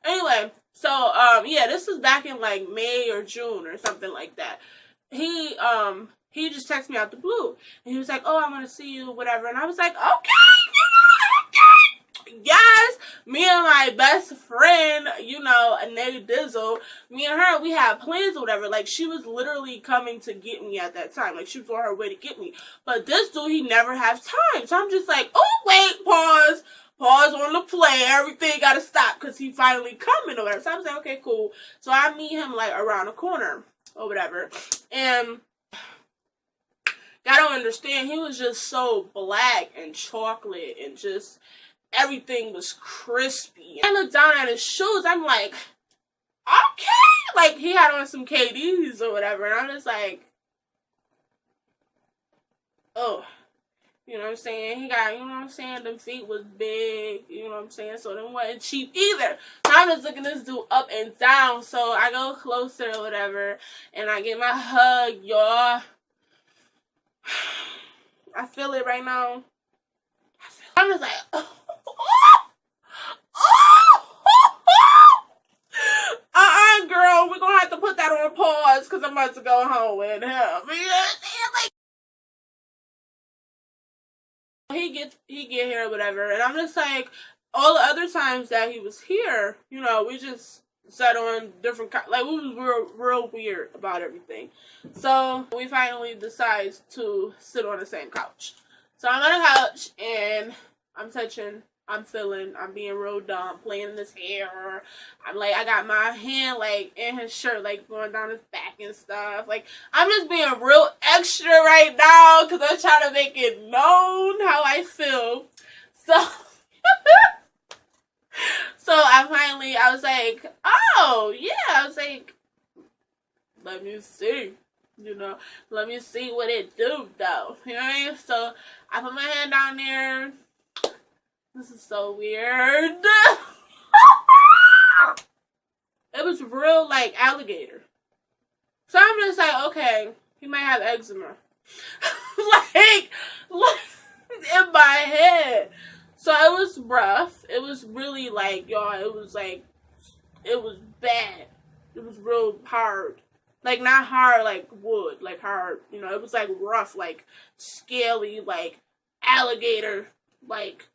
Anyway, so yeah, this was back in like May or June or something like that. He just texted me out the blue, and he was like, "Oh, I'm gonna see you, whatever." And I was like, "Okay, okay, yes." Me and my best friend, Lady Dizzle, me and her, we had plans or whatever. Like, she was literally coming to get me at that time. Like, she was on her way to get me. But this dude, he never has time. So I'm just like, oh, wait, pause. Pause on the play. Everything gotta stop because he finally coming or whatever. So I was like, okay, cool. So I meet him, like, around the corner or whatever. And I don't understand. He was just so black and chocolate and just everything was crispy. I looked down at his shoes. I'm like, okay. Like, he had on some KDs or whatever. And I'm just like, oh. You know what I'm saying? He got, you know what I'm saying? Them feet was big. You know what I'm saying? So them wasn't cheap either. So I'm just looking this dude up and down. So I go closer or whatever. And I get my hug, y'all. I feel it right now. I'm just like, oh. Girl, we're gonna have to put that on pause because I'm about to go home with him. He get here or whatever, and I'm just like, all the other times that he was here, we just sat on different, like, we was real weird about everything. So we finally decide to sit on the same couch. So I'm on the couch, and I'm touching, I'm feeling, I'm being real dumb, playing in his hair. I'm like, I got my hand, like, in his shirt, like, going down his back and stuff. Like, I'm just being real extra right now because I'm trying to make it known how I feel. So I was like, oh, yeah. I was like, let me see. Let me see what it do, though. You know what I mean? So I put my hand down there. This is so weird. It was real, like, alligator. So I'm just like, okay, he might have eczema. like, in my head. So it was rough. It was really, like, y'all, it was bad. It was real hard. Like, not hard like wood, like hard, it was, like, rough, like, scaly, like, alligator, like,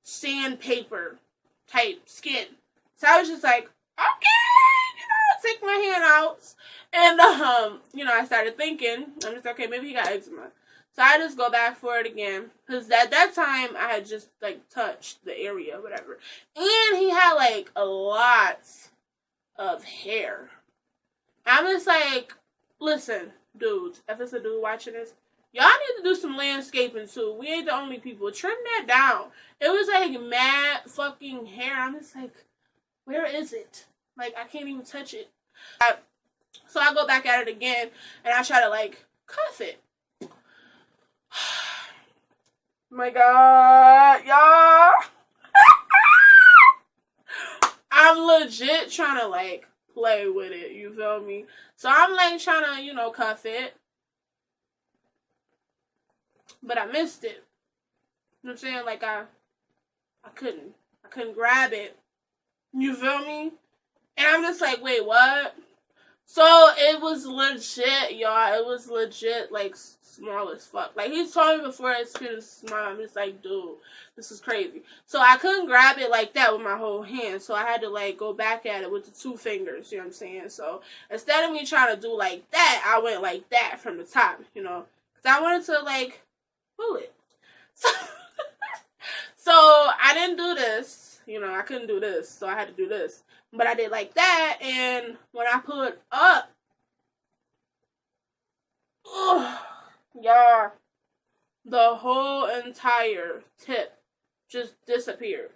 sandpaper type skin. So I was just like, okay, take my hand out. And, I started thinking, I'm just okay, maybe he got eczema. So I just go back for it again. Because at that time, I had just, like, touched the area or whatever. And he had, like, a lot of hair. I'm just like, listen, dudes, if it's a dude watching this, y'all need to do some landscaping too. We ain't the only people. Trim that down. It was like mad fucking hair. I'm just like, where is it? Like, I can't even touch it. So I go back at it again, and I try to, like, cuff it. My God, y'all. I'm legit trying to, like, play with it. You feel me? So I'm, like, trying to, cuff it. But I missed it. You know what I'm saying? Like, I couldn't grab it. You feel me? And I'm just like, wait, what? So it was legit, y'all. It was legit, like, small as fuck. Like, he told me before his skin is small. I'm just like, dude, this is crazy. So I couldn't grab it like that with my whole hand. So I had to, like, go back at it with the 2 fingers. You know what I'm saying? So instead of me trying to do like that, I went like that from the top, Because I wanted to, like, pull it. So I didn't do this. I couldn't do this. So I had to do this. But I did like that. And when I put up, y'all, the whole entire tip just disappeared.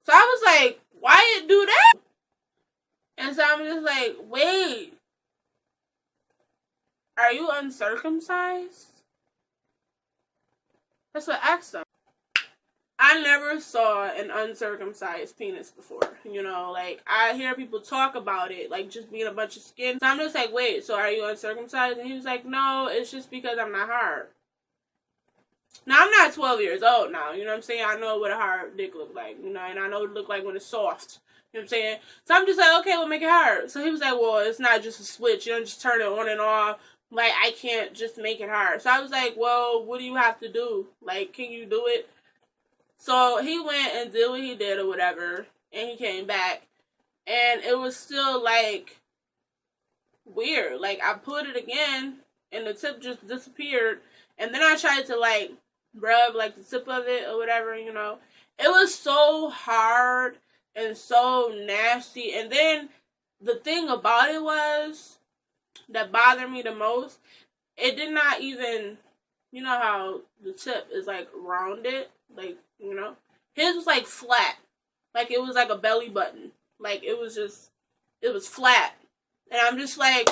So I was like, why it do that? And so I'm just like, wait, are you uncircumcised? That's what I asked them. I never saw an uncircumcised penis before, like, I hear people talk about it, like, just being a bunch of skin. So I'm just like, wait, so are you uncircumcised? And he was like, no, it's just because I'm not hard. Now, I'm not 12 years old now, you know what I'm saying? I know what a hard dick look like, you know, and I know what it look like when it's soft. You know what I'm saying? So I'm just like, okay, we'll make it hard. So he was like, well, it's not just a switch. You don't just turn it on and off. Like, I can't just make it hard. So I was like, well, what do you have to do? Like, can you do it? So he went and did what he did or whatever. And he came back. And it was still, like, weird. Like, I put it again. And the tip just disappeared. And then I tried to, like, rub, like, the tip of it or whatever, you know. It was so hard and so nasty. And then the thing about it was, that bothered me the most, it did not even, you know how the tip is, like, rounded? Like, you know? His was, like, flat. Like, it was like a belly button. Like, it was just, it was flat. And I'm just like,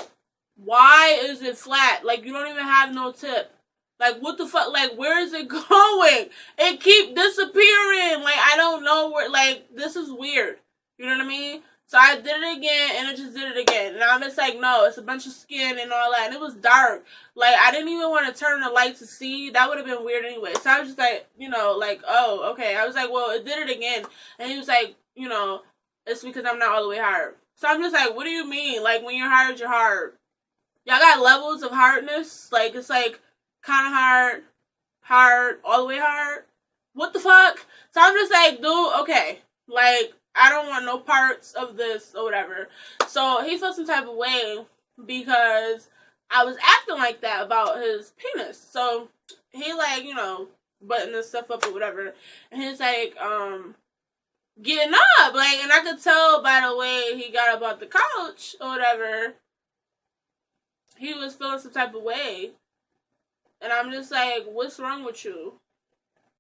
why is it flat? Like, you don't even have no tip. Like, what the fuck? Like, where is it going? It keep disappearing. Like, I don't know where, like, this is weird. You know what I mean? So I did it again, and it just did it again. And I'm just like, no, it's a bunch of skin and all that. And it was dark. Like, I didn't even want to turn the light to see. That would have been weird anyway. So I was just like, you know, like, oh, okay. I was like, well, it did it again. And he was like, you know, it's because I'm not all the way hard. So I'm just like, what do you mean? Like, when you're hard, you're hard. Y'all got levels of hardness. Like, it's like, kind of hard, all the way hard. What the fuck? So I'm just like, dude, okay. Like, I don't want no parts of this or whatever. So he felt some type of way because I was acting like that about his penis. So he, like, you know, buttoning this stuff up or whatever. And he's like, getting up. Like, and I could tell by the way he got up off the couch or whatever, he was feeling some type of way. And I'm just like, what's wrong with you?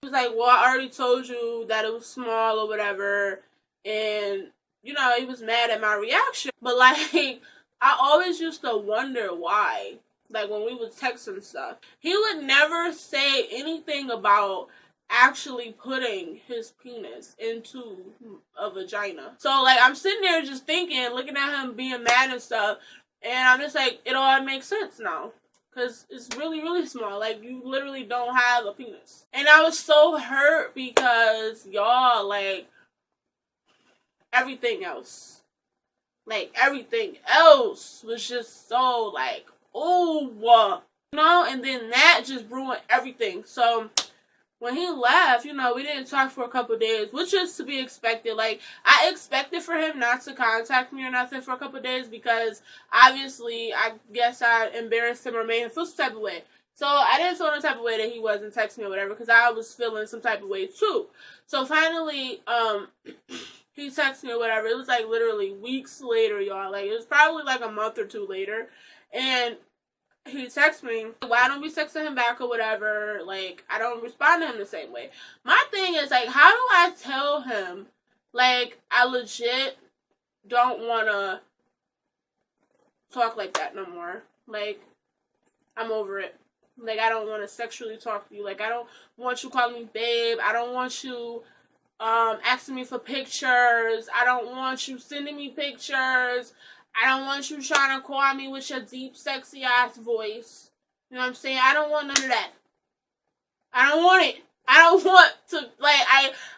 He was like, well, I already told you that it was small or whatever. And, you know, he was mad at my reaction. But, like, I always used to wonder why. Like, when we would text and stuff. He would never say anything about actually putting his penis into a vagina. So, like, I'm sitting there just thinking, looking at him being mad and stuff. And I'm just like, it all makes sense now. Because it's really, really small. Like, you literally don't have a penis. And I was so hurt because, y'all, like, everything else. Like, everything else was just so, like, ooh. You know? And then that just ruined everything. So, when he left, you know, we didn't talk for a couple of days, which is to be expected. Like, I expected for him not to contact me or nothing for a couple of days because, obviously, I guess I embarrassed him or made him feel some type of way. So, I didn't feel no type of way that he wasn't texting me or whatever because I was feeling some type of way, too. So, finally, he texted me or whatever. It was, like, literally weeks later, y'all. Like, it was probably, like, a month or two later. And he texts me, why don't we texting him back or whatever? Like, I don't respond to him the same way. My thing is, like, how do I tell him, like, I legit don't want to talk like that no more. Like, I'm over it. Like, I don't want to sexually talk to you. Like, I don't want you calling me babe. I don't want you asking me for pictures. I don't want you sending me pictures. I don't want you trying to call me with your deep, sexy ass voice. You know what I'm saying? I don't want none of that. I don't want it. I don't want to, like,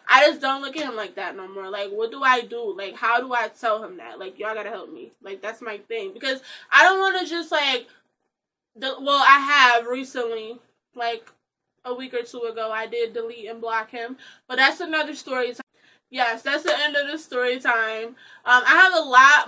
I just don't look at him like that no more. Like, what do I do? Like, how do I tell him that? Like, y'all gotta help me. Like, that's my thing. Because I don't want to just, like, well, I have recently, like, a week or two ago, I did delete and block him. But that's another story. Yes, that's the end of the story time. I have a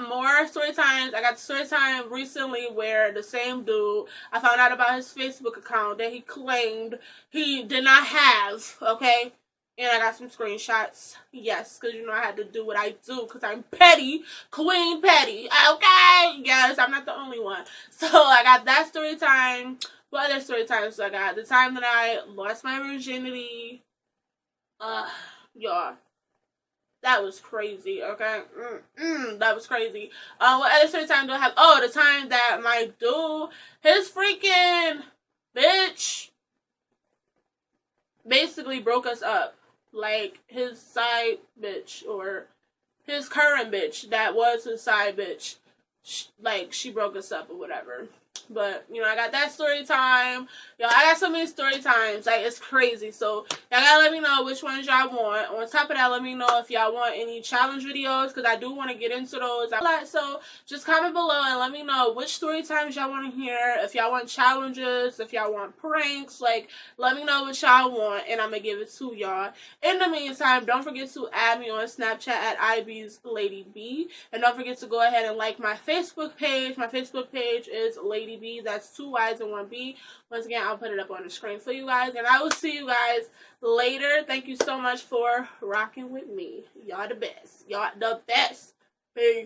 lot more story times. I got story time recently where the same dude, I found out about his Facebook account that he claimed he did not have, okay? And I got some screenshots. Yes, because, you know, I had to do what I do because I'm petty. Queen petty. Okay? Yes, I'm not the only one. So, I got that story time. What other story times I got? The time that I lost my virginity. Y'all. That was crazy, okay? That was crazy. What other story time do I have? Oh, the time that my dude, his freaking bitch, basically broke us up. Like, his side bitch, or his current bitch, that was his side bitch, like, she broke us up or whatever. But, you know, I got that story time. Yo, I got so many story times. Like, it's crazy. So, y'all gotta let me know which ones y'all want. On top of that, let me know if y'all want any challenge videos, because I do want to get into those. So, just comment below and let me know which story times y'all want to hear. If y'all want challenges, if y'all want pranks, like, let me know what y'all want, and I'm gonna give it to y'all. In the meantime, don't forget to add me on Snapchat at IB's Ladyy B. And don't forget to go ahead and like my Facebook page. My Facebook page is Ladyy B. That's 2 Y's and 1 B. Once again, I'll put it up on the screen for you guys. And I will see you guys later. Thank you so much for rocking with me. Y'all the best. Y'all the best. Peace.